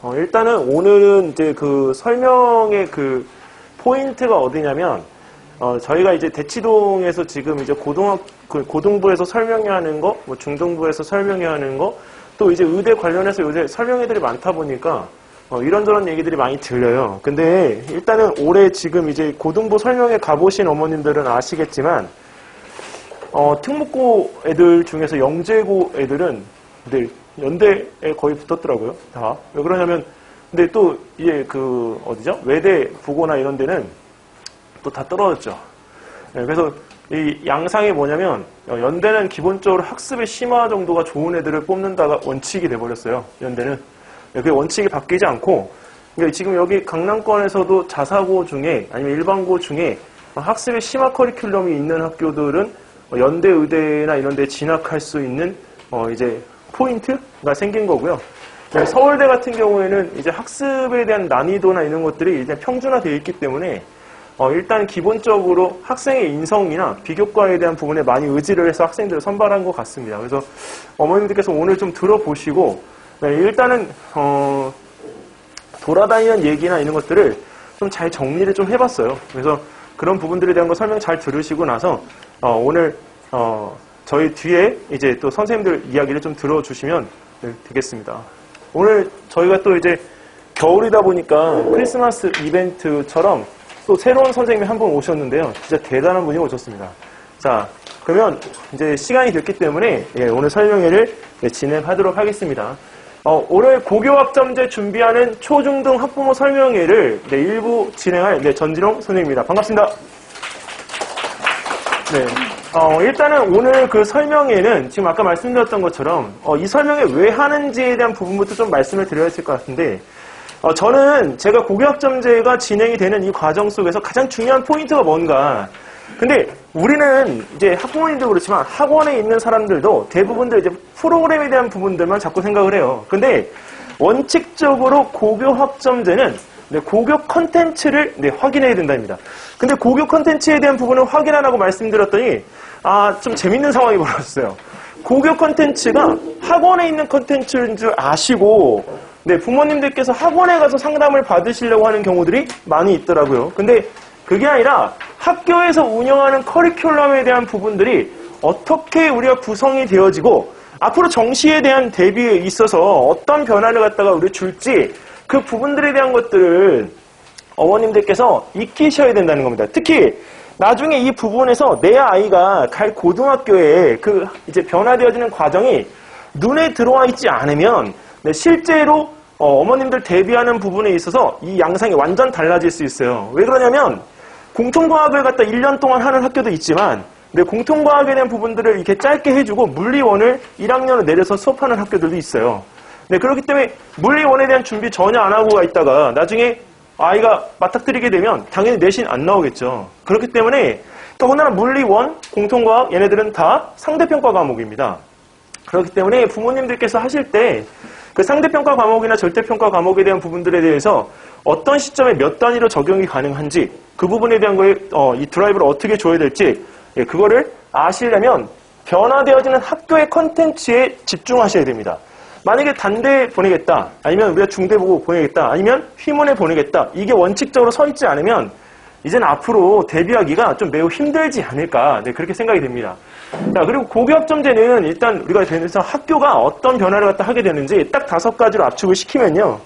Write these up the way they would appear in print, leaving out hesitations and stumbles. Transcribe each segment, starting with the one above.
일단은 오늘은 이제 그 설명의 그 포인트가 어디냐면, 저희가 이제 대치동에서 지금 이제 고등부에서 설명해야 하는 거, 뭐 중등부에서 설명해야 하는 거, 또 이제 의대 관련해서 요새 설명회들이 많다 보니까, 이런저런 얘기들이 많이 들려요. 근데 일단은 올해 지금 이제 고등부 설명회 가보신 어머님들은 아시겠지만, 특목고 애들 중에서 영재고 애들은, 네, 연대에 거의 붙었더라고요. 다. 왜 그러냐면, 근데 또, 이제 어디죠? 외대, 부고나 이런 데는 또 다 떨어졌죠. 네, 그래서 이 양상이 뭐냐면, 연대는 기본적으로 학습의 심화 정도가 좋은 애들을 뽑는다가 원칙이 돼버렸어요. 연대는. 네, 그게 원칙이 바뀌지 않고, 그러니까 지금 여기 강남권에서도 자사고 중에, 아니면 일반고 중에 학습의 심화 커리큘럼이 있는 학교들은 연대, 의대나 이런 데 진학할 수 있는, 이제, 포인트가 생긴 거고요. 서울대 같은 경우에는 이제 학습에 대한 난이도나 이런 것들이 이제 평준화되어 있기 때문에 일단 기본적으로 학생의 인성이나 비교과에 대한 부분에 많이 의지를 해서 학생들을 선발한 것 같습니다. 그래서 어머님들께서 오늘 좀 들어보시고 일단은 돌아다니는 얘기나 이런 것들을 좀 잘 정리를 좀 해봤어요. 그래서 그런 부분들에 대한 거 설명 잘 들으시고 나서 오늘 저희 뒤에 이제 또 선생님들 이야기를 좀 들어주시면 되겠습니다. 오늘 저희가 또 이제 겨울이다 보니까 크리스마스 이벤트처럼 또 새로운 선생님이 한 분 오셨는데요. 진짜 대단한 분이 오셨습니다. 자, 그러면 이제 시간이 됐기 때문에 오늘 설명회를 진행하도록 하겠습니다. 올해 고교학점제 준비하는 초중등 학부모 설명회를 일부 진행할 전진홍 선생님입니다. 반갑습니다. 네. 일단은 오늘 그 설명회는 지금 아까 말씀드렸던 것처럼 이 설명회 왜 하는지에 대한 부분부터 좀 말씀을 드려야 할 것 같은데 저는 제가 고교학점제가 진행이 되는 이 과정 속에서 가장 중요한 포인트가 뭔가 근데 우리는 이제 학부모님도 그렇지만 학원에 있는 사람들도 대부분들 이제 프로그램에 대한 부분들만 자꾸 생각을 해요. 근데 원칙적으로 고교학점제는 고교 컨텐츠를 확인해야 된답니다. 근데 고교 컨텐츠에 대한 부분은 확인 안 하고 말씀드렸더니 좀 재밌는 상황이 벌어졌어요. 고교 컨텐츠가 학원에 있는 컨텐츠인 줄 아시고 부모님들께서 학원에 가서 상담을 받으시려고 하는 경우들이 많이 있더라고요. 근데 그게 아니라 학교에서 운영하는 커리큘럼에 대한 부분들이 어떻게 우리가 구성이 되어지고 앞으로 정시에 대한 대비에 있어서 어떤 변화를 갖다가 우리 줄지 그 부분들에 대한 것들을 어머님들께서 익히셔야 된다는 겁니다. 특히 나중에 이 부분에서 내 아이가 갈 고등학교에 그 이제 변화되어지는 과정이 눈에 들어와 있지 않으면 실제로 어머님들 대비하는 부분에 있어서 이 양상이 완전 달라질 수 있어요. 왜 그러냐면 공통과학을 갖다 1년 동안 하는 학교도 있지만 공통과학에 대한 부분들을 이렇게 짧게 해주고 물리원을 1학년을 내려서 수업하는 학교들도 있어요. 그렇기 때문에 물리원에 대한 준비 전혀 안 하고 있다가 나중에 아이가 맞닥뜨리게 되면 당연히 내신 안 나오겠죠. 그렇기 때문에 더군다나 물리원, 공통과학 얘네들은 다 상대평가 과목입니다. 그렇기 때문에 부모님들께서 하실 때 그 상대평가 과목이나 절대평가 과목에 대한 부분들에 대해서 어떤 시점에 몇 단위로 적용이 가능한지 그 부분에 대한 거에 이 드라이브를 어떻게 줘야 될지 그거를 아시려면 변화되어지는 학교의 컨텐츠에 집중하셔야 됩니다. 만약에 단대 보내겠다, 아니면 우리가 중대 보고 보내겠다, 아니면 휘문에 보내겠다, 이게 원칙적으로 서 있지 않으면 이제는 앞으로 대비하기가 좀 매우 힘들지 않을까 그렇게 생각이 됩니다. 자, 그리고 고교학점제는 일단 우리가 되면서 학교가 어떤 변화를 갖다 하게 되는지 딱 5가지로 압축을 시키면요.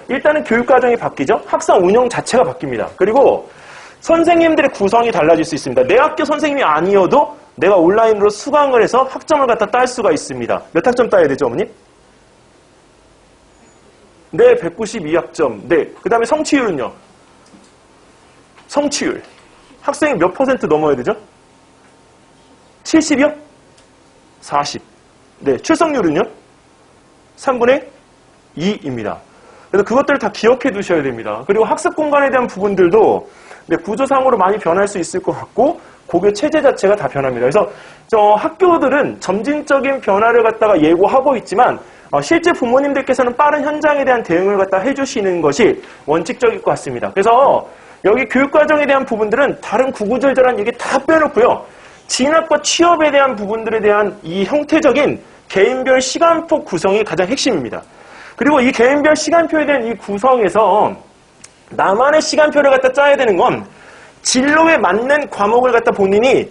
일단은 교육과정이 바뀌죠. 학사 운영 자체가 바뀝니다. 그리고 선생님들의 구성이 달라질 수 있습니다. 내 학교 선생님이 아니어도 내가 온라인으로 수강을 해서 학점을 갖다 딸 수가 있습니다. 몇 학점 따야 되죠, 어머님? 네, 192학점. 네, 그 다음에 성취율은요? 성취율. 학생이 몇 % 넘어야 되죠? 70이요? 40. 네, 출석률은요? 3분의 2입니다. 그래서 그것들을 다 기억해 두셔야 됩니다. 그리고 학습 공간에 대한 부분들도 구조상으로 많이 변할 수 있을 것 같고 고교 체제 자체가 다 변합니다. 그래서 학교들은 점진적인 변화를 갖다가 예고하고 있지만 실제 부모님들께서는 빠른 현장에 대한 대응을 갖다 해주시는 것이 원칙적일 것 같습니다. 그래서 여기 교육과정에 대한 부분들은 다른 구구절절한 얘기 다 빼놓고요. 진학과 취업에 대한 부분들에 대한 이 형태적인 개인별 시간폭 구성이 가장 핵심입니다. 그리고 이 개인별 시간표에 대한 이 구성에서 나만의 시간표를 갖다 짜야 되는 건 진로에 맞는 과목을 갖다 본인이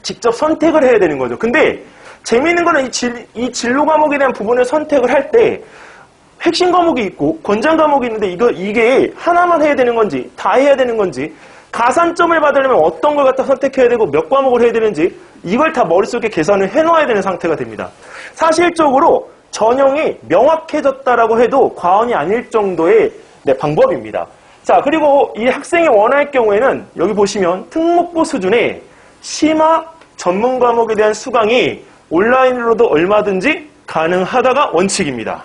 직접 선택을 해야 되는 거죠. 근데 재미있는 거는 이 진로 과목에 대한 부분을 선택을 할 때 핵심 과목이 있고 권장 과목이 있는데 이게 하나만 해야 되는 건지 다 해야 되는 건지 가산점을 받으려면 어떤 걸 갖다 선택해야 되고 몇 과목을 해야 되는지 이걸 다 머릿속에 계산을 해놓아야 되는 상태가 됩니다. 사실적으로 전형이 명확해졌다라고 해도 과언이 아닐 정도의 방법입니다. 자, 그리고 이 학생이 원할 경우에는 여기 보시면 특목고 수준의 심화 전문 과목에 대한 수강이 온라인으로도 얼마든지 가능하다가 원칙입니다.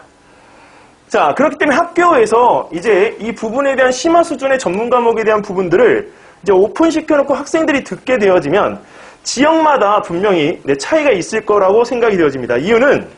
자, 그렇기 때문에 학교에서 이제 이 부분에 대한 심화 수준의 전문 과목에 대한 부분들을 이제 오픈시켜놓고 학생들이 듣게 되어지면 지역마다 분명히 차이가 있을 거라고 생각이 되어집니다. 이유는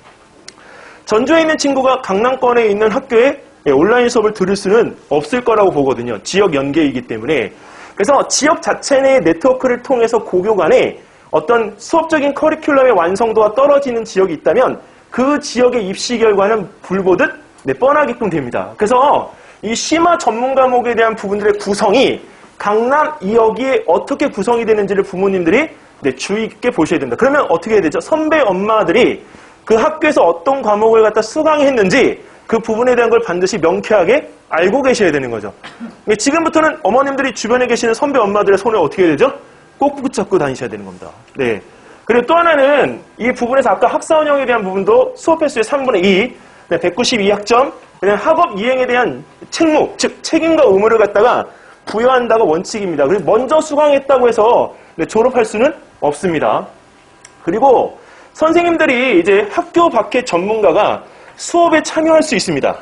전주에 있는 친구가 강남권에 있는 학교에 온라인 수업을 들을 수는 없을 거라고 보거든요. 지역 연계이기 때문에. 그래서 지역 자체 내의 네트워크를 통해서 고교 간에 어떤 수업적인 커리큘럼의 완성도가 떨어지는 지역이 있다면 그 지역의 입시 결과는 불보듯 뻔하게끔 됩니다. 그래서 이 심화 전문 과목에 대한 부분들의 구성이 강남 2여기에 어떻게 구성이 되는지를 부모님들이 주의 깊게 보셔야 됩니다. 그러면 어떻게 해야 되죠? 선배 엄마들이 그 학교에서 어떤 과목을 갖다 수강했는지 그 부분에 대한 걸 반드시 명쾌하게 알고 계셔야 되는 거죠. 지금부터는 어머님들이 주변에 계시는 선배 엄마들의 손을 어떻게 해야 되죠? 꼭 붙잡고 다니셔야 되는 겁니다. 네. 그리고 또 하나는 이 부분에서 아까 학사 운영에 대한 부분도 수업 횟수의 3분의 2, 192학점, 학업 이행에 대한 책무, 즉 책임과 의무를 갖다가 부여한다고 원칙입니다. 그리고 먼저 수강했다고 해서 졸업할 수는 없습니다. 그리고 선생님들이 이제 학교 밖의 전문가가 수업에 참여할 수 있습니다.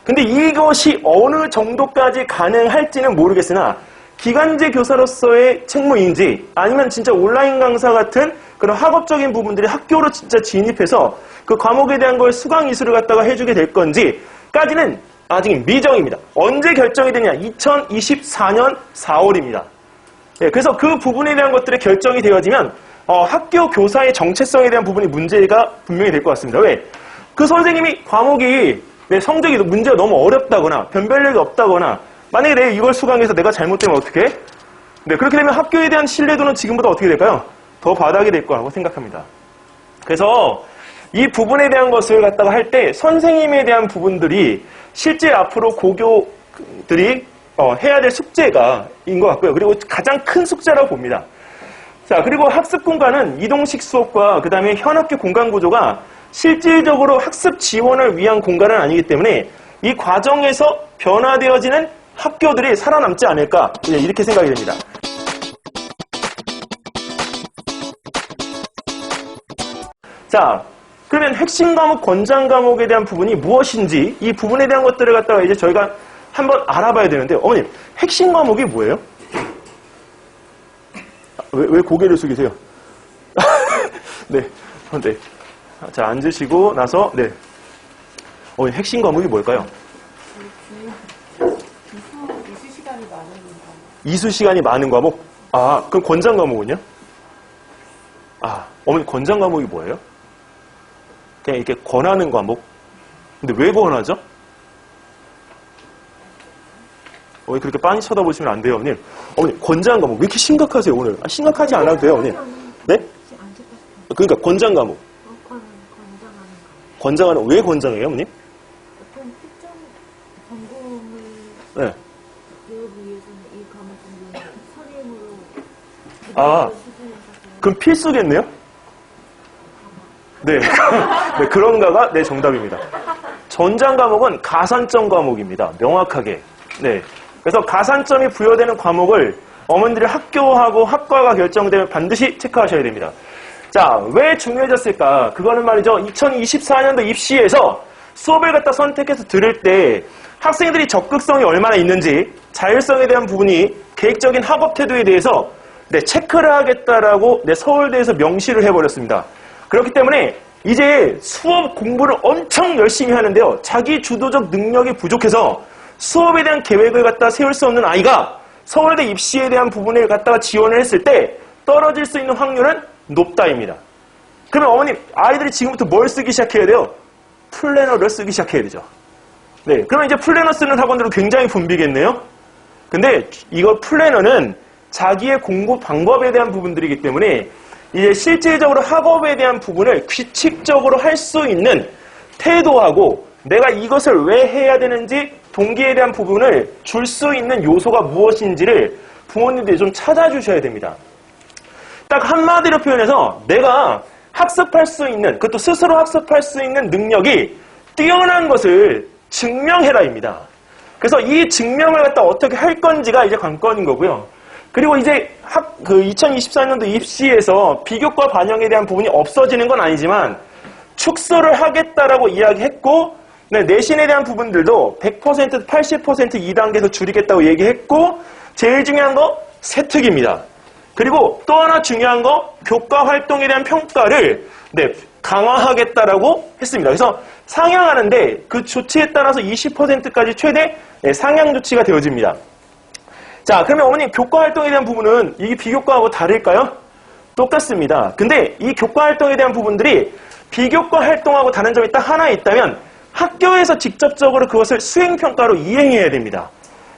근데 이것이 어느 정도까지 가능할지는 모르겠으나 기간제 교사로서의 책무인지 아니면 진짜 온라인 강사 같은 그런 학업적인 부분들이 학교로 진짜 진입해서 그 과목에 대한 걸 수강 이수를 갖다가 해주게 될 건지까지는 아직 미정입니다. 언제 결정이 되냐? 2024년 4월입니다. 네, 그래서 그 부분에 대한 것들이 결정이 되어지면 학교 교사의 정체성에 대한 부분이 문제가 분명히 될 것 같습니다. 왜? 그 선생님이 과목이 성적이 문제가 너무 어렵다거나 변별력이 없다거나 만약에 내가 이걸 수강해서 내가 잘못되면 어떻게 해? 네, 그렇게 되면 학교에 대한 신뢰도는 지금보다 어떻게 될까요? 더 바닥이 될 거라고 생각합니다. 그래서 이 부분에 대한 것을 갖다가 할 때 선생님에 대한 부분들이 실제 앞으로 고교들이 해야 될 숙제가인 것 같고요. 그리고 가장 큰 숙제라고 봅니다. 자, 그리고 학습 공간은 이동식 수업과 그 다음에 현학교 공간 구조가 실질적으로 학습 지원을 위한 공간은 아니기 때문에 이 과정에서 변화되어지는 학교들이 살아남지 않을까 이렇게 생각이 됩니다. 자, 그러면 핵심 과목, 권장 과목에 대한 부분이 무엇인지 이 부분에 대한 것들을 갖다가 이제 저희가 한번 알아봐야 되는데 어머님, 핵심 과목이 뭐예요? 왜 고개를 숙이세요? 네, 네. 자, 앉으시고 나서 네. 핵심 과목이 뭘까요? 이수 시간이 많은 과목. 이수 시간이 많은 과목? 아, 그럼 권장 과목은요? 아, 어머니 권장 과목이 뭐예요? 그냥 이렇게 권하는 과목? 근데 왜 권하죠? 어머니 그렇게 빤히 쳐다보시면 안 돼요, 어머님. 어머니 권장 과목 왜 이렇게 심각하세요, 오늘? 심각하지 않아도 돼요, 어머님. 네? 그러니까 권장 과목. 권장하는 왜 권장해요, 어머님? 어떤 특정 전공을 네. 배우기 위해서는 이 과목 정도는 선행으로 아, 그럼 필수겠네요? 네. 네, 그런가가 네, 정답입니다. 전장 과목은 가산점 과목입니다. 명확하게. 네. 그래서 가산점이 부여되는 과목을 어머니들이 학교하고 학과가 결정되면 반드시 체크하셔야 됩니다. 자, 왜 중요해졌을까? 그거는 말이죠. 2024년도 입시에서 수업을 갖다 선택해서 들을 때 학생들이 적극성이 얼마나 있는지 자율성에 대한 부분이 계획적인 학업 태도에 대해서 체크를 하겠다라고 서울대에서 명시를 해버렸습니다. 그렇기 때문에 이제 수업 공부를 엄청 열심히 하는데요. 자기 주도적 능력이 부족해서 수업에 대한 계획을 갖다 세울 수 없는 아이가 서울대 입시에 대한 부분을 갖다가 지원을 했을 때 떨어질 수 있는 확률은 높다입니다. 그러면 어머님, 아이들이 지금부터 뭘 쓰기 시작해야 돼요? 플래너를 쓰기 시작해야 되죠. 네, 그러면 이제 플래너 쓰는 학원들은 굉장히 붐비겠네요. 근데 이거 플래너는 자기의 공부 방법에 대한 부분들이기 때문에 이제 실질적으로 학업에 대한 부분을 규칙적으로 할 수 있는 태도하고 내가 이것을 왜 해야 되는지 동기에 대한 부분을 줄 수 있는 요소가 무엇인지를 부모님들이 좀 찾아주셔야 됩니다. 딱 한마디로 표현해서 내가 학습할 수 있는, 그것도 스스로 학습할 수 있는 능력이 뛰어난 것을 증명해라입니다. 그래서 이 증명을 갖다 어떻게 할 건지가 이제 관건인 거고요. 그리고 이제 2024년도 입시에서 비교과 반영에 대한 부분이 없어지는 건 아니지만 축소를 하겠다라고 이야기했고, 네, 내신에 대한 부분들도 100%, 80% 2단계에서 줄이겠다고 얘기했고, 제일 중요한 거 세특입니다. 그리고 또 하나 중요한 거 교과 활동에 대한 평가를 네, 강화하겠다라고 했습니다. 그래서 상향하는데 그 조치에 따라서 20%까지 최대 네, 상향 조치가 되어집니다. 자, 그러면 어머님 교과 활동에 대한 부분은 이게 비교과하고 다를까요? 똑같습니다. 근데 이 교과 활동에 대한 부분들이 비교과 활동하고 다른 점이 딱 하나 있다면 학교에서 직접적으로 그것을 수행평가로 이행해야 됩니다.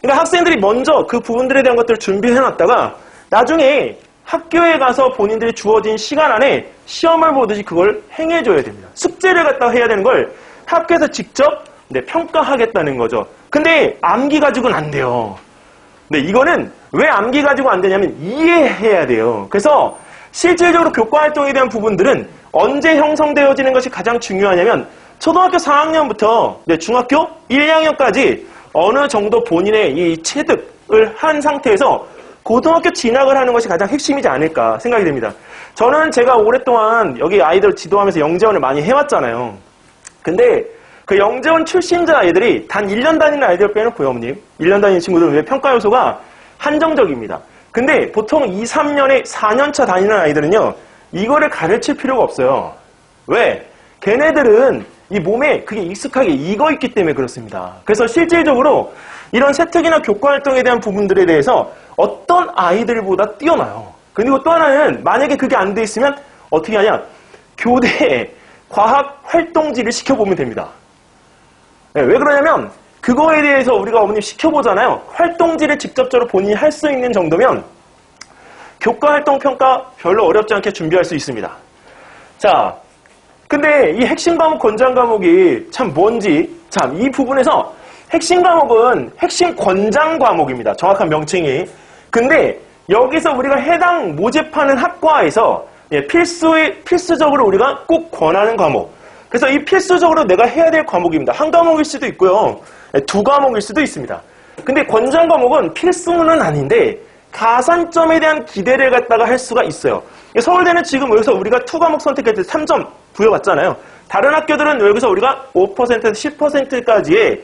그러니까 학생들이 먼저 그 부분들에 대한 것들을 준비해놨다가 나중에 학교에 가서 본인들이 주어진 시간 안에 시험을 보듯이 그걸 행해줘야 됩니다. 숙제를 갖다가 해야 되는 걸 학교에서 직접 네, 평가하겠다는 거죠. 근데 암기 가지고는 안 돼요. 네, 이거는 왜 암기 가지고 안 되냐면 이해해야 돼요. 그래서 실질적으로 교과 활동에 대한 부분들은 언제 형성되어지는 것이 가장 중요하냐면 초등학교 4학년부터 네, 중학교 1, 2학년까지 어느 정도 본인의 이 체득을 한 상태에서 고등학교 진학을 하는 것이 가장 핵심이지 않을까 생각이 됩니다. 저는 제가 오랫동안 여기 아이들 지도하면서 영재원을 많이 해왔잖아요. 근데 그 영재원 출신자 아이들이 단 1년 다니는 아이들 빼놓고요, 어머님. 1년 다니는 친구들은 왜 평가 요소가 한정적입니다. 근데 보통 2, 3년에 4년차 다니는 아이들은요, 이거를 가르칠 필요가 없어요. 왜? 걔네들은 이 몸에 그게 익숙하게 익어있기 때문에 그렇습니다. 그래서 실질적으로 이런 세특이나 교과 활동에 대한 부분들에 대해서 어떤 아이들보다 뛰어나요. 그리고 또 하나는 만약에 그게 안 돼 있으면 어떻게 하냐? 교대 과학 활동지를 시켜보면 됩니다. 네, 왜 그러냐면 그거에 대해서 우리가 어머님 시켜보잖아요. 활동지를 직접적으로 본인이 할 수 있는 정도면 교과 활동 평가 별로 어렵지 않게 준비할 수 있습니다. 자, 근데 이 핵심 과목, 권장 과목이 참 뭔지, 참 이 부분에서 핵심 과목은 핵심 권장 과목입니다. 정확한 명칭이. 근데 여기서 우리가 해당 모집하는 학과에서 필수적으로 우리가 꼭 권하는 과목. 그래서 이 필수적으로 내가 해야 될 과목입니다. 한 과목일 수도 있고요. 두 과목일 수도 있습니다. 근데 권장 과목은 필수는 아닌데 가산점에 대한 기대를 갖다가 할 수가 있어요. 서울대는 지금 여기서 우리가 2과목 선택할 때 3점 부여받잖아요. 다른 학교들은 여기서 우리가 5%, 10%까지의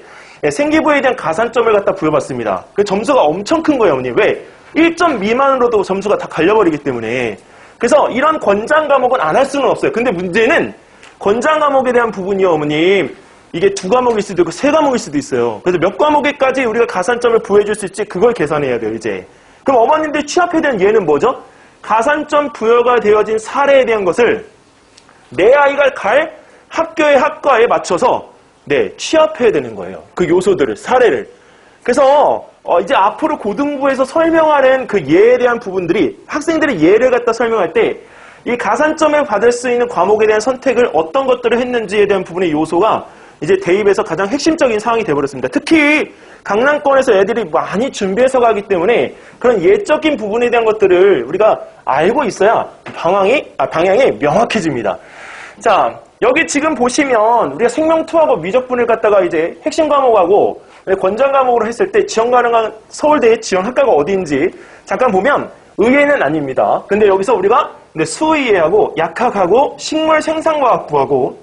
생기부에 대한 가산점을 갖다 부여받습니다. 그 점수가 엄청 큰 거예요, 어머니. 왜? 1점 미만으로도 점수가 다 갈려버리기 때문에. 그래서 이런 권장 과목은 안 할 수는 없어요. 근데 문제는 권장 과목에 대한 부분이요, 어머님. 이게 2과목일 수도 있고 3과목일 수도 있어요. 그래서 몇 과목에까지 우리가 가산점을 부여해줄 수 있지 그걸 계산해야 돼요, 이제. 그럼 어머님들 취합해야 되는 예는 뭐죠? 가산점 부여가 되어진 사례에 대한 것을 내 아이가 갈 학교의 학과에 맞춰서 네, 취합해야 되는 거예요. 그 요소들을, 사례를. 그래서 이제 앞으로 고등부에서 설명하는 그 예에 대한 부분들이 학생들이 예를 갖다 설명할 때 이 가산점을 받을 수 있는 과목에 대한 선택을 어떤 것들을 했는지에 대한 부분의 요소가 이제 대입에서 가장 핵심적인 사항이 되어버렸습니다. 특히 강남권에서 애들이 많이 준비해서 가기 때문에 그런 예적인 부분에 대한 것들을 우리가 알고 있어야 방향이 명확해집니다. 자, 여기 지금 보시면 우리가 생명투하고 미적분을 갖다가 이제 핵심 과목하고 권장 과목으로 했을 때 지원 가능한 서울대의 지원 학과가 어디인지 잠깐 보면 의예는 아닙니다. 근데 여기서 우리가 수의예하고 약학하고 식물 생산과학부하고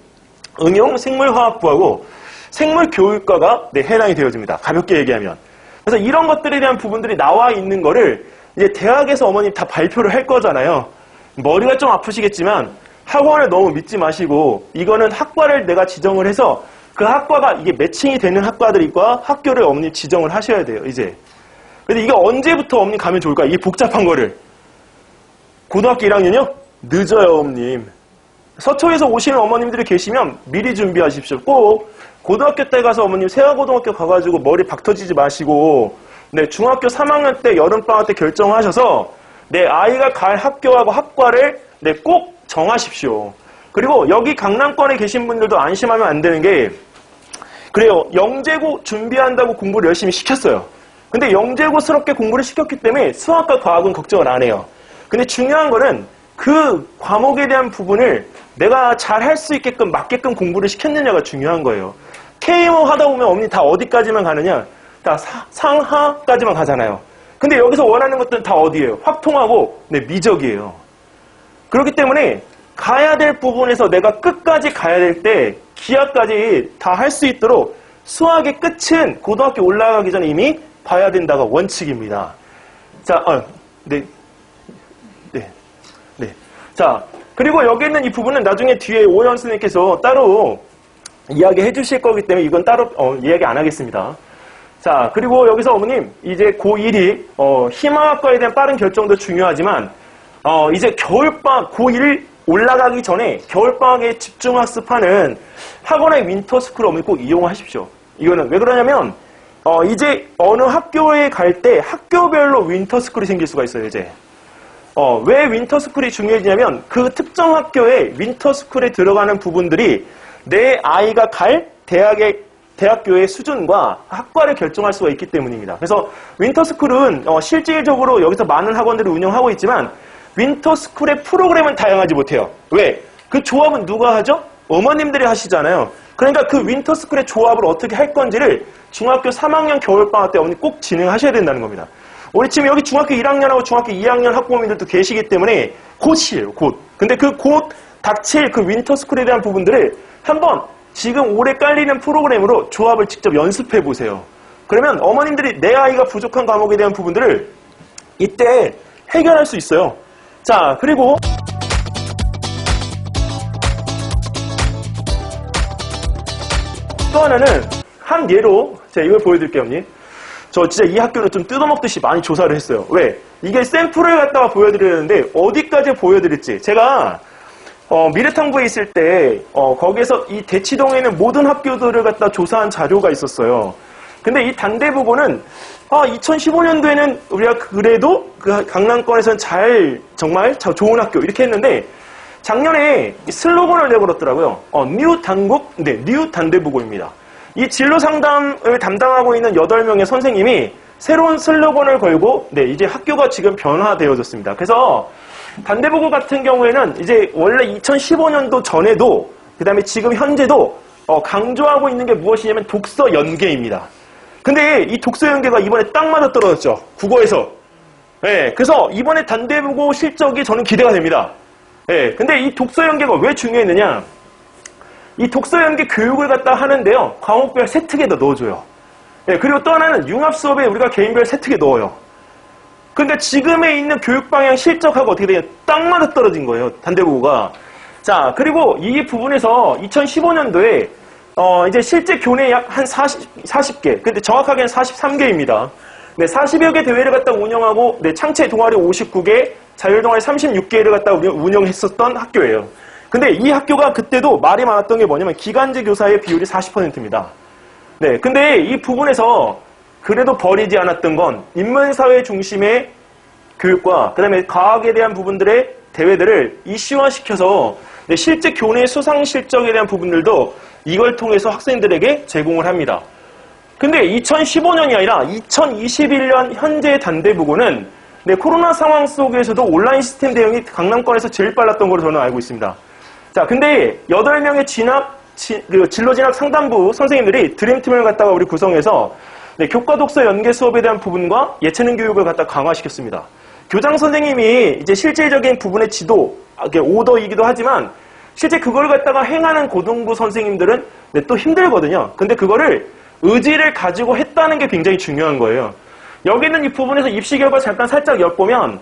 응용 생물화학부하고 생물교육과가 해당이 되어집니다. 가볍게 얘기하면. 그래서 이런 것들에 대한 부분들이 나와 있는 거를 이제 대학에서 어머님 다 발표를 할 거잖아요. 머리가 좀 아프시겠지만 학원을 너무 믿지 마시고 이거는 학과를 내가 지정을 해서 그 학과가 이게 매칭이 되는 학과들과 학교를 어머님 지정을 하셔야 돼요, 이제. 근데 이게 언제부터 어머님 가면 좋을까? 이게 복잡한 거를. 고등학교 1학년이요? 늦어요, 어머님. 서초에서 오시는 어머님들이 계시면 미리 준비하십시오. 꼭 고등학교 때 가서 어머님 세화고등학교 가가지고 머리 박 터지지 마시고 네, 중학교 3학년 때 여름방학 때 결정하셔서 내 아이가 갈 학교하고 학과를 네, 꼭 정하십시오. 그리고 여기 강남권에 계신 분들도 안심하면 안 되는 게 그래요. 영재고 준비한다고 공부를 열심히 시켰어요. 근데 영재고스럽게 공부를 시켰기 때문에 수학과 과학은 걱정을 안 해요. 근데 중요한 거는 그 과목에 대한 부분을 내가 잘 할 수 있게끔 맞게끔 공부를 시켰느냐가 중요한 거예요. K모 하다 보면 어머니 다 어디까지만 가느냐? 다 상하까지만 가잖아요. 근데 여기서 원하는 것들은 다 어디예요? 확통하고 네, 미적이에요. 그렇기 때문에 가야 될 부분에서 내가 끝까지 가야 될 때 기하까지 다 할 수 있도록 수학의 끝은 고등학교 올라가기 전에 이미 봐야 된다가 원칙입니다. 자, 네. 자, 그리고 여기 있는 이 부분은 나중에 뒤에 오현 선생님께서 따로 이야기해 주실 거기 때문에 이건 따로 이야기 안 하겠습니다. 자, 그리고 여기서 어머님, 이제 고1이, 희망학과에 대한 빠른 결정도 중요하지만, 이제 겨울방학, 고1 올라가기 전에 겨울방학에 집중학습하는 학원의 윈터스쿨 어머니 꼭 이용하십시오. 이거는 왜 그러냐면, 이제 어느 학교에 갈 때 학교별로 윈터스쿨이 생길 수가 있어요, 이제. 왜 윈터스쿨이 중요해지냐면 그 특정 학교에 윈터스쿨에 들어가는 부분들이 내 아이가 갈 대학교의 수준과 학과를 결정할 수가 있기 때문입니다. 그래서 윈터스쿨은 실질적으로 여기서 많은 학원들을 운영하고 있지만 윈터스쿨의 프로그램은 다양하지 못해요. 왜? 그 조합은 누가 하죠? 어머님들이 하시잖아요. 그러니까 그 윈터스쿨의 조합을 어떻게 할 건지를 중학교 3학년 겨울방학 때 어머니 꼭 진행하셔야 된다는 겁니다. 우리 지금 여기 중학교 1학년하고 중학교 2학년 학부모님들도 계시기 때문에 곧이에요, 곧. 근데 그 곧 닥칠 그 윈터스쿨에 대한 부분들을 한번 지금 올해 깔리는 프로그램으로 조합을 직접 연습해 보세요. 그러면 어머님들이 내 아이가 부족한 과목에 대한 부분들을 이때 해결할 수 있어요. 자, 그리고 또 하나는 한 예로 제가 이걸 보여드릴게요, 어머니. 저 진짜 이 학교는 좀 뜯어먹듯이 많이 조사를 했어요. 왜? 이게 샘플을 갖다가 보여드리는데 어디까지 보여드릴지. 제가 미래탐구에 있을 때 거기에서 이 대치동에 있는 모든 학교들을 갖다 조사한 자료가 있었어요. 근데 이 단대부고는 2015년도에는 우리가 그래도 그 강남권에서는 정말 좋은 학교 이렇게 했는데 작년에 슬로건을 내걸었더라고요. 뉴 단대부고입니다. 이 진로 상담을 담당하고 있는 8명의 선생님이 새로운 슬로건을 걸고 이제 학교가 지금 변화되어졌습니다. 그래서 단대부고 같은 경우에는 이제 원래 2015년도 전에도 그다음에 지금 현재도 강조하고 있는 게 무엇이냐면 독서 연계입니다. 근데 이 독서 연계가 이번에 딱 맞아 떨어졌죠. 국어에서. 네, 그래서 이번에 단대부고 실적이 저는 기대가 됩니다. 네, 근데 이 독서 연계가 왜 중요했느냐? 이 독서 연계 교육을 갖다 하는데요. 과목별 세특에다 넣어줘요. 네, 그리고 또 하나는 융합 수업에 우리가 개인별 세특에 넣어요. 그러니까 지금에 있는 교육 방향 실적하고 어떻게 되냐? 딱 맞아 떨어진 거예요. 단대부고가. 자, 그리고 이 부분에서 2015년도에 이제 실제 교내 약 한 40개, 근데 정확하게는 43개입니다. 네, 40여 개 대회를 갖다 운영하고, 창체 동아리 59개, 자율 동아리 36개를 갖다 운영했었던 학교예요. 근데 이 학교가 그때도 말이 많았던 게 뭐냐면 기간제 교사의 비율이 40%입니다. 네, 근데 이 부분에서 그래도 버리지 않았던 건 인문사회 중심의 교육과 그다음에 과학에 대한 부분들의 대회들을 이슈화시켜서 실제 교내 수상 실적에 대한 부분들도 이걸 통해서 학생들에게 제공을 합니다. 근데 2015년이 아니라 2021년 현재 단대부고는 코로나 상황 속에서도 온라인 시스템 대응이 강남권에서 제일 빨랐던 걸로 저는 알고 있습니다. 자, 근데 8명의 진로 진학 상담부 선생님들이 드림팀을 갖다가 우리 구성해서 교과 독서 연계 수업에 대한 부분과 예체능 교육을 갖다 강화시켰습니다. 교장 선생님이 이제 실질적인 부분의 지도, 오더이기도 하지만 실제 그걸 갖다가 행하는 고등부 선생님들은 또 힘들거든요. 근데 그거를 의지를 가지고 했다는 게 굉장히 중요한 거예요. 여기 있는 이 부분에서 입시 결과 잠깐 살짝 엿보면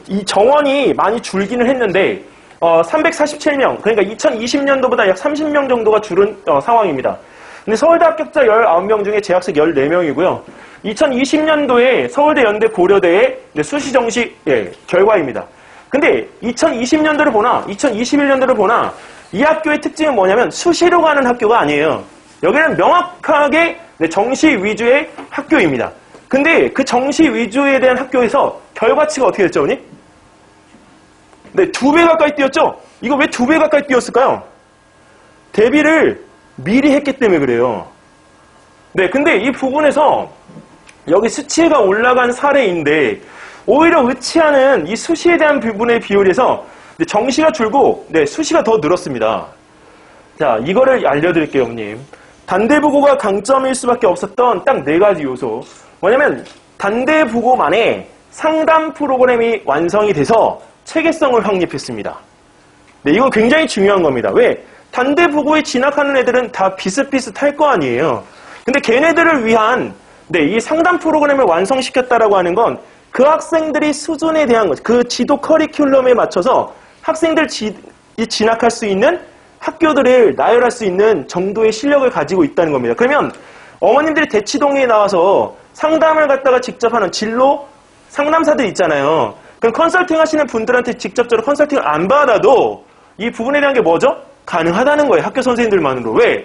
이 정원이 많이 줄기는 했는데 347명, 그러니까 2020년도보다 약 30명 정도가 줄은 상황입니다. 근데 서울대 합격자 19명 중에 재학생 14명이고요. 2020년도에 서울대, 연대, 고려대의 수시 정시 결과입니다. 근데 2020년도를 보나 2021년도를 보나 이 학교의 특징은 뭐냐면 수시로 가는 학교가 아니에요. 여기는 명확하게 정시 위주의 학교입니다. 근데 그 정시 위주에 대한 학교에서 결과치가 어떻게 됐죠, 언니? 네, 2배 가까이 뛰었죠? 이거 왜 2배 가까이 뛰었을까요? 대비를 미리 했기 때문에 그래요. 네, 근데 이 부분에서 여기 수치가 올라간 사례인데 오히려 의치하는 이 수시에 대한 부분의 비율에서 정시가 줄고 수시가 더 늘었습니다. 자, 이거를 알려드릴게요, 어머님. 단대부고가 강점일 수밖에 없었던 딱 4가지 요소. 뭐냐면 단대부고만의 상담 프로그램이 완성이 돼서 체계성을 확립했습니다. 네, 이거 굉장히 중요한 겁니다. 왜? 단대부고에 진학하는 애들은 다 비슷비슷할 거 아니에요. 근데 걔네들을 위한 이 상담 프로그램을 완성시켰다라고 하는 건 그 학생들이 수준에 대한 것, 그 지도 커리큘럼에 맞춰서 학생들 진학할 수 있는 학교들을 나열할 수 있는 정도의 실력을 가지고 있다는 겁니다. 그러면 어머님들이 대치동에 나와서 상담을 갖다가 직접 하는 진로 상담사들 있잖아요. 그럼 컨설팅 하시는 분들한테 직접적으로 컨설팅을 안 받아도 이 부분에 대한 게 뭐죠? 가능하다는 거예요. 학교 선생님들만으로. 왜?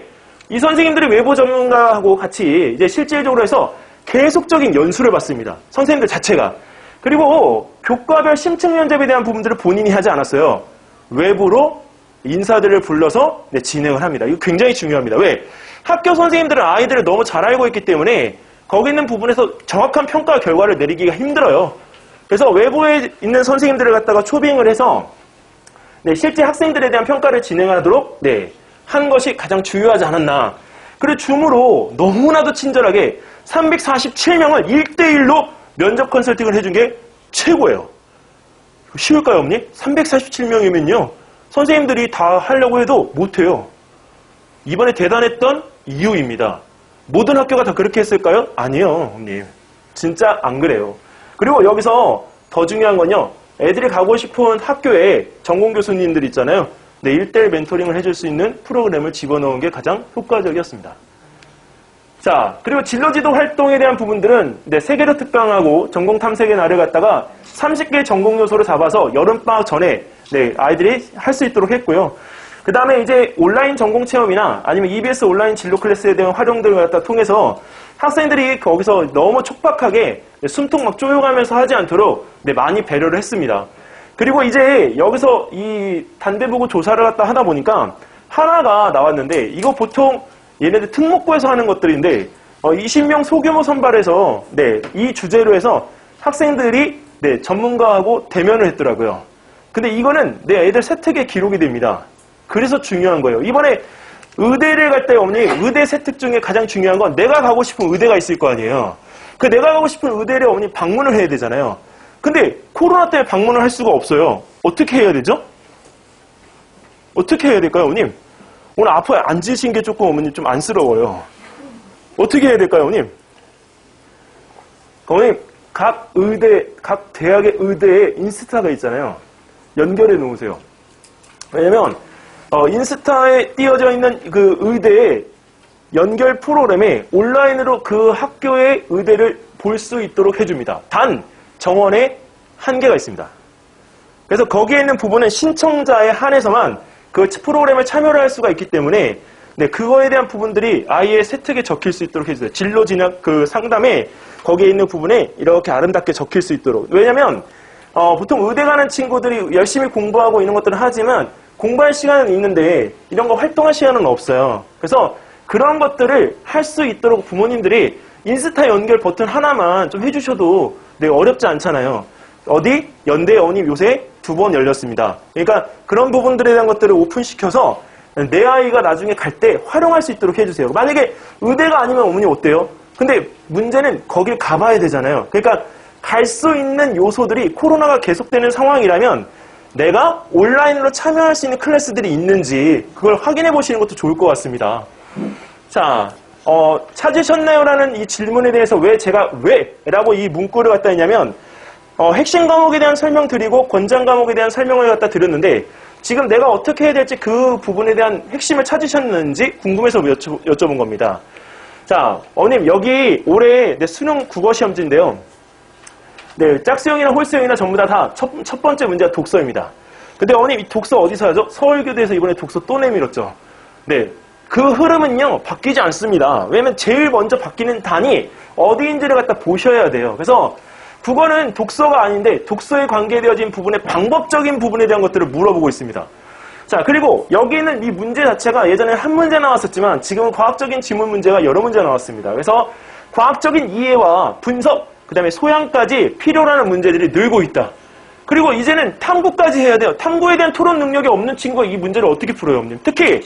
이 선생님들이 외부 전문가하고 같이 이제 실질적으로 해서 계속적인 연수를 받습니다. 선생님들 자체가. 그리고 교과별 심층 면접에 대한 부분들을 본인이 하지 않았어요. 외부로 인사들을 불러서 진행을 합니다. 이거 굉장히 중요합니다. 왜? 학교 선생님들은 아이들을 너무 잘 알고 있기 때문에 거기 있는 부분에서 정확한 평가 결과를 내리기가 힘들어요. 그래서 외부에 있는 선생님들을 갖다가 초빙을 해서 실제 학생들에 대한 평가를 진행하도록 한 것이 가장 중요하지 않았나. 그리고 줌으로 너무나도 친절하게 347명을 1대1로 면접 컨설팅을 해준 게 최고예요. 쉬울까요, 어머니? 347명이면요. 선생님들이 다 하려고 해도 못해요. 이번에 대단했던 이유입니다. 모든 학교가 다 그렇게 했을까요? 아니에요, 어머님. 진짜 안 그래요. 그리고 여기서 더 중요한 건요. 애들이 가고 싶은 학교에 전공 교수님들 있잖아요. 1대1 멘토링을 해줄 수 있는 프로그램을 집어넣은 게 가장 효과적이었습니다. 자, 그리고 진로지도 활동에 대한 부분들은 세계로 특강하고 전공 탐색의 날을 갖다가 30개 전공 요소를 잡아서 여름방학 전에 아이들이 할 수 있도록 했고요. 그 다음에 이제 온라인 전공 체험이나 아니면 EBS 온라인 진로 클래스에 대한 활용들을 갖다 통해서 학생들이 거기서 너무 촉박하게 숨통 막 쪼여가면서 하지 않도록 많이 배려를 했습니다. 그리고 이제 여기서 이 단대부고 조사를 갖다 하다 보니까 하나가 나왔는데 이거 보통 얘네들 특목고에서 하는 것들인데 20명 소규모 선발해서 이 주제로 해서 학생들이 전문가하고 대면을 했더라고요. 근데 이거는 애들 세특에 기록이 됩니다. 그래서 중요한 거예요. 이번에 의대를 갈 때 어머니 의대 세특 중에 가장 중요한 건 내가 가고 싶은 의대가 있을 거 아니에요. 그 내가 가고 싶은 의대를 어머니 방문을 해야 되잖아요. 근데 코로나 때문에 방문을 할 수가 없어요. 어떻게 해야 되죠? 어떻게 해야 될까요, 어머님? 오늘 앞에 앉으신 게 조금 어머님 좀 안쓰러워요. 어떻게 해야 될까요, 어머님? 어머님, 각 의대, 각 대학의 의대에 인스타가 있잖아요. 연결해 놓으세요. 왜냐면 인스타에 띄어져 있는 그 의대의 연결 프로그램에 온라인으로 그 학교의 의대를 볼 수 있도록 해줍니다. 단 정원에 한계가 있습니다. 그래서 거기에 있는 부분은 신청자에 한해서만 그 프로그램에 참여를 할 수가 있기 때문에 그거에 대한 부분들이 아이의 세특에 적힐 수 있도록 해주세요. 진로 진학 그 상담에 거기에 있는 부분에 이렇게 아름답게 적힐 수 있도록. 왜냐면 보통 의대 가는 친구들이 열심히 공부하고 이런 것들을 하지만 공부할 시간은 있는데 이런 거 활동할 시간은 없어요. 그래서 그런 것들을 할 수 있도록 부모님들이 인스타 연결 버튼 하나만 좀 해주셔도 어렵지 않잖아요. 어디? 연대 어머님 요새 2번 열렸습니다. 그러니까 그런 부분들에 대한 것들을 오픈시켜서 내 아이가 나중에 갈 때 활용할 수 있도록 해주세요. 만약에 의대가 아니면 어머니 어때요? 근데 문제는 거길 가봐야 되잖아요. 그러니까 갈 수 있는 요소들이 코로나가 계속되는 상황이라면 내가 온라인으로 참여할 수 있는 클래스들이 있는지 그걸 확인해 보시는 것도 좋을 것 같습니다. 자, 찾으셨나요? 라는 이 질문에 대해서 왜 제가 왜? 라고 이 문구를 갖다 했냐면 핵심 과목에 대한 설명 드리고 권장 과목에 대한 설명을 갖다 드렸는데 지금 내가 어떻게 해야 될지 그 부분에 대한 핵심을 찾으셨는지 궁금해서 여쭤본 겁니다. 자, 어머님 여기 올해 수능 국어 시험지인데요. 네, 짝수형이나 홀수형이나 전부 다 첫 번째 문제가 독서입니다. 근데 어머님, 이 독서 어디서 하죠? 서울교대에서 이번에 독서 또 내밀었죠. 네. 그 흐름은요, 바뀌지 않습니다. 왜냐면 제일 먼저 바뀌는 단이 어디인지를 갖다 보셔야 돼요. 그래서 국어는 독서가 아닌데 독서에 관계되어진 부분의 방법적인 부분에 대한 것들을 물어보고 있습니다. 자, 그리고 여기는 이 문제 자체가 예전에 한 문제 나왔었지만 지금은 과학적인 지문 문제가 여러 문제 나왔습니다. 그래서 과학적인 이해와 분석, 그 다음에 소양까지 필요로 하는 문제들이 늘고 있다. 그리고 이제는 탐구까지 해야 돼요. 탐구에 대한 토론 능력이 없는 친구가 이 문제를 어떻게 풀어요, 어머님? 특히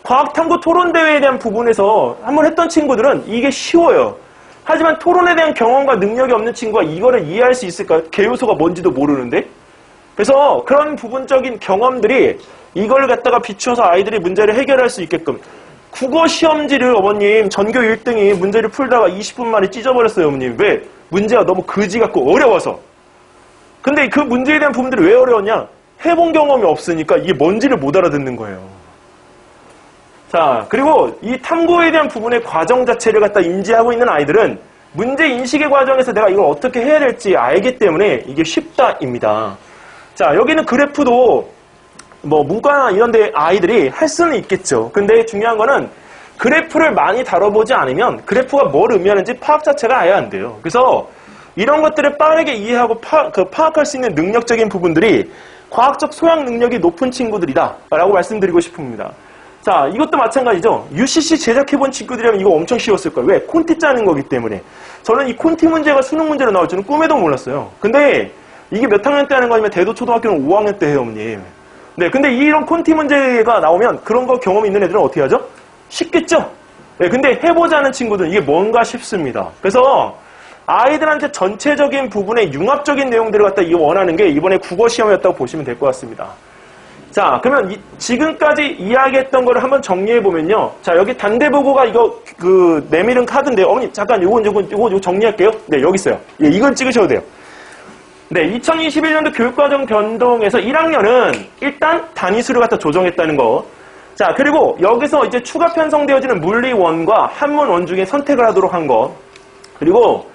과학 탐구 토론 대회에 대한 부분에서 한번 했던 친구들은 이게 쉬워요. 하지만 토론에 대한 경험과 능력이 없는 친구가 이거를 이해할 수 있을까요? 개요소가 뭔지도 모르는데. 그래서 그런 부분적인 경험들이 이걸 갖다가 비추어서 아이들이 문제를 해결할 수 있게끔 국어 시험지를 어머님 전교 1등이 문제를 풀다가 20분 만에 찢어버렸어요, 어머님. 왜? 문제가 너무 그지 같고 어려워서. 근데 그 문제에 대한 부분들이 왜 어려웠냐? 해본 경험이 없으니까 이게 뭔지를 못 알아듣는 거예요. 자, 그리고 이 탐구에 대한 부분의 과정 자체를 갖다 인지하고 있는 아이들은 문제 인식의 과정에서 내가 이걸 어떻게 해야 될지 알기 때문에 이게 쉽다입니다. 자, 여기는 그래프도 뭐 문과나 이런 데 아이들이 할 수는 있겠죠. 근데 중요한 거는 그래프를 많이 다뤄보지 않으면 그래프가 뭘 의미하는지 파악 자체가 아예 안 돼요. 그래서 이런 것들을 빠르게 이해하고 파악할 수 있는 능력적인 부분들이 과학적 소양 능력이 높은 친구들이다 라고 말씀드리고 싶습니다. 자, 이것도 마찬가지죠. UCC 제작해본 친구들이라면 이거 엄청 쉬웠을 거예요. 왜? 콘티 짜는 거기 때문에. 저는 이 콘티 문제가 수능 문제로 나올 줄은 꿈에도 몰랐어요. 근데 이게 몇 학년 때 하는 거냐면 대도초등학교는 5학년 때 해요, 어머님. 네, 근데 이런 콘티 문제가 나오면 그런 거 경험이 있는 애들은 어떻게 하죠? 쉽겠죠? 네, 근데 해보자는 친구들은 이게 뭔가 싶습니다. 그래서 아이들한테 전체적인 부분의 융합적인 내용들을 갖다 원하는 게 이번에 국어 시험이었다고 보시면 될 것 같습니다. 자, 그러면 지금까지 이야기했던 거를 한번 정리해보면요. 자, 여기 단대보고가 이거 내밀은 카드인데요. 어머니, 잠깐 요거 정리할게요. 네, 여기 있어요. 예, 이걸 찍으셔도 돼요. 네, 2021년도 교육과정 변동에서 1학년은 일단 단위수를 갖다 조정했다는 거. 자, 그리고 여기서 이제 추가 편성되어지는 물리원과 한문원 중에 선택을 하도록 한 거. 그리고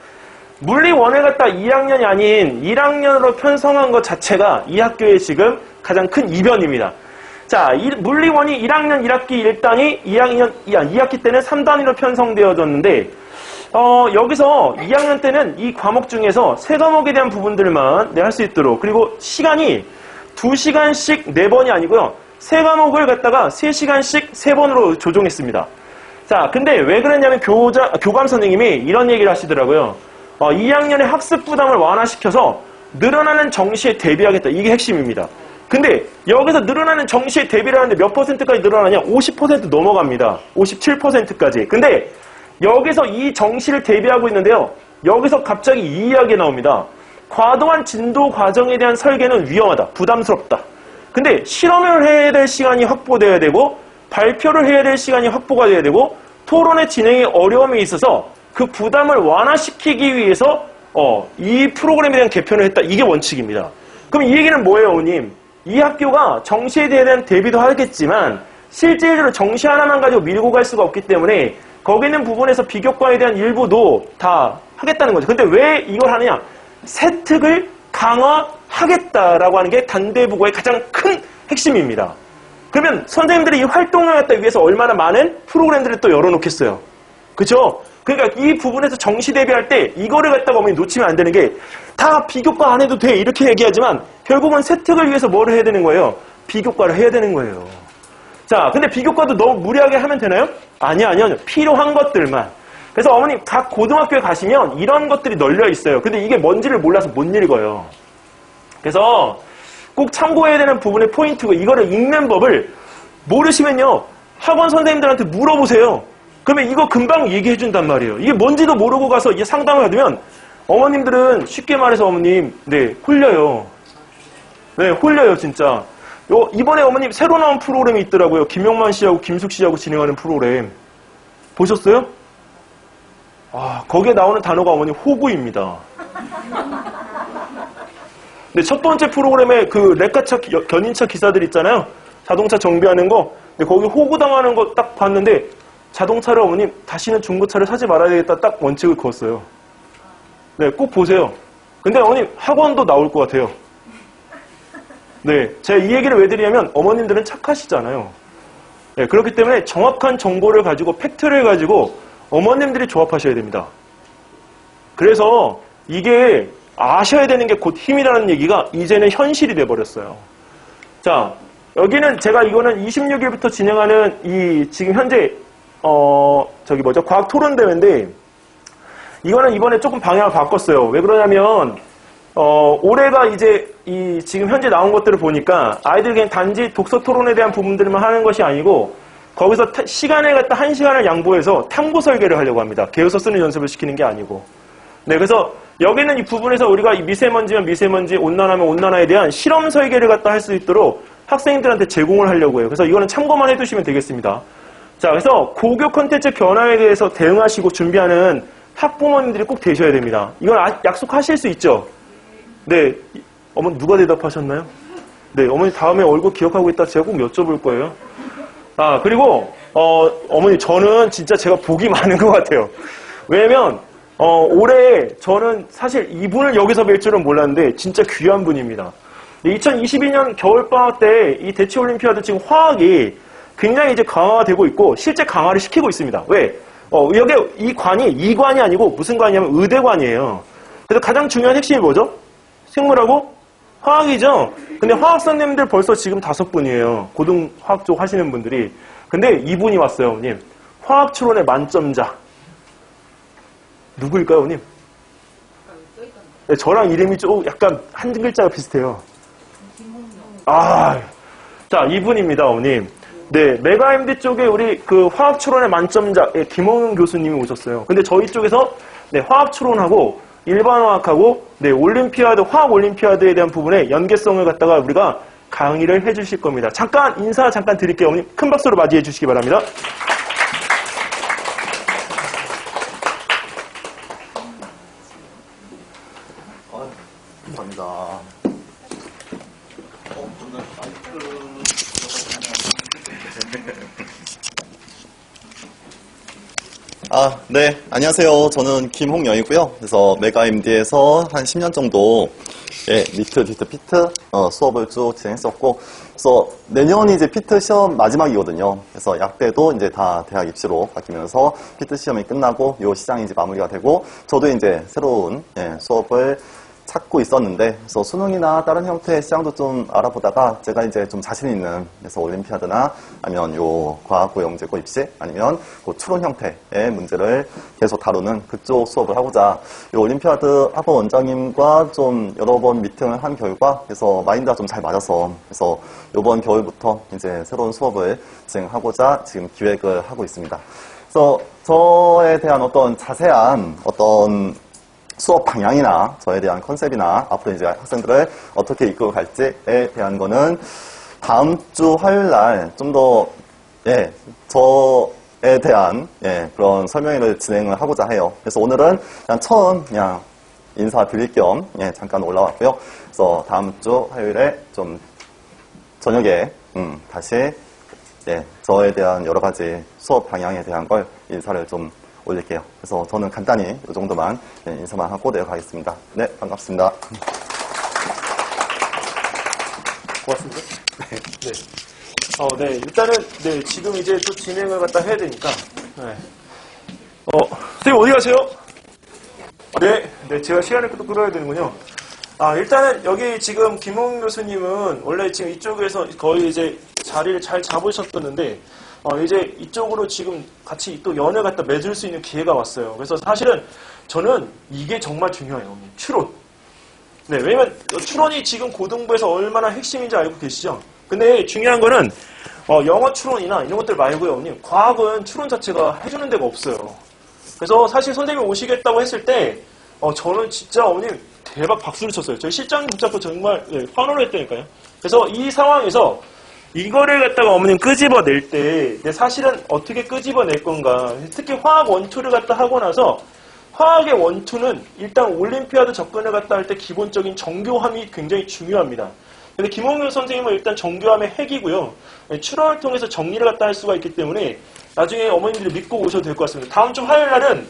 물리원을 갖다 2학년이 아닌 1학년으로 편성한 것 자체가 이 학교의 지금 가장 큰 이변입니다. 자, 물리원이 1학년 1학기 1단위, 2학기 때는 3단위로 편성되어졌는데, 여기서 2학년 때는 이 과목 중에서 3과목에 대한 부분들만 할 수 있도록, 그리고 시간이 2시간씩 4번이 아니고요. 3과목을 갖다가 3시간씩 3번으로 조정했습니다. 자, 근데 왜 그랬냐면 교감 선생님이 이런 얘기를 하시더라고요. 2학년의 학습 부담을 완화시켜서 늘어나는 정시에 대비하겠다. 이게 핵심입니다. 근데 여기서 늘어나는 정시에 대비를 하는데 몇 %까지 늘어나냐? 50% 넘어갑니다. 57%까지. 근데 여기서 이 정시를 대비하고 있는데요. 여기서 갑자기 이 이야기 나옵니다. 과도한 진도 과정에 대한 설계는 위험하다. 부담스럽다. 근데 실험을 해야 될 시간이 확보돼야 되고 발표를 해야 될 시간이 확보가 돼야 되고 토론의 진행에 어려움이 있어서 그 부담을 완화시키기 위해서 이 프로그램에 대한 개편을 했다. 이게 원칙입니다. 그럼 이 얘기는 뭐예요, 어머님? 이 학교가 정시에 대한 대비도 하겠지만 실질적으로 정시 하나만 가지고 밀고 갈 수가 없기 때문에 거기 있는 부분에서 비교과에 대한 일부도 다 하겠다는 거죠. 근데 왜 이걸 하느냐? 세특을 강화하겠다라고 하는 게 단대부고의 가장 큰 핵심입니다. 그러면 선생님들이 이 활동을 하기 위해서 얼마나 많은 프로그램들을 또 열어놓겠어요. 그렇죠? 그러니까 이 부분에서 정시 대비할 때 이거를 갖다가 어머니 놓치면 안 되는 게 다 비교과 안 해도 돼 이렇게 얘기하지만 결국은 세특을 위해서 뭐를 해야 되는 거예요? 비교과를 해야 되는 거예요. 자, 근데 비교과도 너무 무리하게 하면 되나요? 아니요. 필요한 것들만. 그래서 어머니 각 고등학교에 가시면 이런 것들이 널려 있어요. 근데 이게 뭔지를 몰라서 못 읽어요. 그래서 꼭 참고해야 되는 부분의 포인트고 이거를 읽는 법을 모르시면요. 학원 선생님들한테 물어보세요. 그러면 이거 금방 얘기해 준단 말이에요. 이게 뭔지도 모르고 가서 이게 상담을 받으면 어머님들은 쉽게 말해서 어머님, 네, 홀려요. 네, 홀려요, 진짜. 이번에 어머님 새로 나온 프로그램이 있더라고요. 김영만 씨하고 김숙 씨하고 진행하는 프로그램. 보셨어요? 거기에 나오는 단어가 어머님 호구입니다. 근데 첫 번째 프로그램에 그 렉카차 견인차 기사들 있잖아요. 자동차 정비하는 거. 근데 거기 호구 당하는 거 딱 봤는데 자동차를 어머님 다시는 중고차를 사지 말아야 되겠다 딱 원칙을 그었어요. 네, 꼭 보세요. 근데 어머님 학원도 나올 것 같아요. 네, 제가 이 얘기를 왜 드리냐면 어머님들은 착하시잖아요. 네, 그렇기 때문에 정확한 정보를 가지고 팩트를 가지고 어머님들이 조합하셔야 됩니다. 그래서 이게 아셔야 되는 게 곧 힘이라는 얘기가 이제는 현실이 돼버렸어요. 자, 여기는 제가 이거는 26일부터 진행하는 이 지금 현재 과학 토론 대회인데 이거는 이번에 조금 방향을 바꿨어요. 왜 그러냐면 올해가 이제 이 지금 현재 나온 것들을 보니까 아이들이 그냥 단지 독서 토론에 대한 부분들만 하는 것이 아니고 거기서 시간을 갖다 1시간을 양보해서 탐구 설계를 하려고 합니다. 계획서 쓰는 연습을 시키는 게 아니고. 네, 그래서 여기는 이 부분에서 우리가 이 미세먼지면 미세먼지, 온난화면 온난화에 대한 실험 설계를 갖다 할 수 있도록 학생들한테 제공을 하려고 해요. 그래서 이거는 참고만 해두시면 되겠습니다. 자, 그래서 고교 콘텐츠 변화에 대해서 대응하시고 준비하는 학부모님들이 꼭 되셔야 됩니다. 이건 약속하실 수 있죠? 네. 어머니 누가 대답하셨나요? 네, 어머니 다음에 얼굴 기억하고 있다 제가 꼭 여쭤볼 거예요. 아, 그리고 어머니 저는 진짜 제가 복이 많은 것 같아요. 왜냐면 올해 저는 사실 이분을 여기서 뵐 줄은 몰랐는데 진짜 귀한 분입니다. 2022년 겨울방학 때 이 대치올림피아드 지금 화학이 굉장히 이제 강화가 되고 있고 실제 강화를 시키고 있습니다. 왜? 여기 이 관이 이관이 아니고 무슨 관이냐면 의대관이에요. 그래서 가장 중요한 핵심이 뭐죠? 생물하고 화학이죠. 근데 화학 선생님들 벌써 지금 5분이에요. 고등화학 쪽 하시는 분들이. 근데 이분이 왔어요, 어머님. 화학 추론의 만점자. 누구일까요, 어머님? 네, 저랑 이름이 좀 약간 한 글자가 비슷해요. 아, 자, 이분입니다, 어머님. 네, 메가MD 쪽에 우리 그 화학 추론의 만점자 김홍윤 교수님이 오셨어요. 근데 저희 쪽에서 네, 화학 추론하고 일반 화학하고 네, 올림피아드, 화학 올림피아드에 대한 부분에 연계성을 갖다가 우리가 강의를 해주실 겁니다. 잠깐 인사 잠깐 드릴게요, 어머님. 큰 박수로 맞이해 주시기 바랍니다. 감사합니다. 네. 안녕하세요. 저는 김홍영이고요. 그래서 메가MD에서 한 10년 정도 니트, 디트, 피트 수업을 쭉 진행했었고, 그래서 내년이 이제 피트 시험 마지막이거든요. 그래서 약대도 이제 다 대학 입시로 바뀌면서 피트 시험이 끝나고 요 시장이 이제 마무리가 되고, 저도 이제 새로운 수업을 찾고 있었는데, 그래서 수능이나 다른 형태의 시장도 좀 알아보다가 제가 이제 좀 자신 있는, 그래서 올림피아드나 아니면 요 과학고영재고 입시 아니면 그 추론 형태의 문제를 계속 다루는 그쪽 수업을 하고자 요 올림피아드 학원 원장님과 좀 여러 번 미팅을 한 결과 그래서 마인드가 좀 잘 맞아서 그래서 요번 겨울부터 이제 새로운 수업을 진행하고자 지금 기획을 하고 있습니다. 그래서 저에 대한 어떤 자세한 어떤 수업 방향이나 저에 대한 컨셉이나 앞으로 이제 학생들을 어떻게 이끌어 갈지에 대한 거는 다음 주 화요일 날 좀 더, 저에 대한, 그런 설명회를 진행을 하고자 해요. 그래서 오늘은 그냥 처음 그냥 인사드릴 겸, 잠깐 올라왔고요. 그래서 다음 주 화요일에 좀 저녁에, 다시, 저에 대한 여러 가지 수업 방향에 대한 걸 인사를 좀 올릴게요. 그래서 저는 간단히 이 정도만 인사만 하고 내려가겠습니다. 네, 반갑습니다. 고맙습니다. 네. 일단은, 네, 지금 이제 또 진행을 갖다 해야 되니까. 네. 선생님 어디 가세요? 네, 제가 시간을 또 끌어야 되는군요. 일단은 여기 지금 김홍 교수님은 원래 지금 이쪽에서 거의 이제 자리를 잘 잡으셨었는데, 이제 이쪽으로 지금 같이 또 연을 갖다 맺을 수 있는 기회가 왔어요. 그래서 사실은 저는 이게 정말 중요해요. 추론. 네, 왜냐면 추론이 지금 고등부에서 얼마나 핵심인지 알고 계시죠? 근데 중요한 거는 영어 추론이나 이런 것들 말고요, 어머님. 과학은 추론 자체가 해주는 데가 없어요. 그래서 사실 선생님이 오시겠다고 했을 때 저는 진짜 어머님 대박 박수를 쳤어요. 저희 실장님 붙잡고 정말 환호를 했다니까요. 그래서 이 상황에서 이거를 갖다가 어머님 끄집어낼 때 사실은 어떻게 끄집어낼 건가. 특히 화학 원투를 갖다 하고 나서 화학의 원투는 일단 올림피아드 접근을 갖다 할 때 기본적인 정교함이 굉장히 중요합니다. 근데 김홍윤 선생님은 일단 정교함의 핵이고요. 추론을 통해서 정리를 갖다 할 수가 있기 때문에 나중에 어머님들이 믿고 오셔도 될 것 같습니다. 다음 주 화요일 날은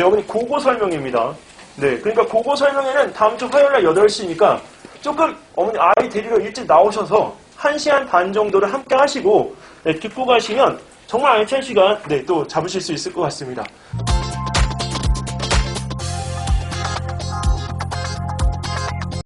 어머니 고고 설명입니다. 네, 그러니까 그거 설명회는 다음 주 화요일 날 8시니까 조금 어머니 아이 데리러 일찍 나오셔서 1시간 반 정도를 함께 하시고 네, 듣고 가시면 정말 알찬 시간 네, 또 잡으실 수 있을 것 같습니다.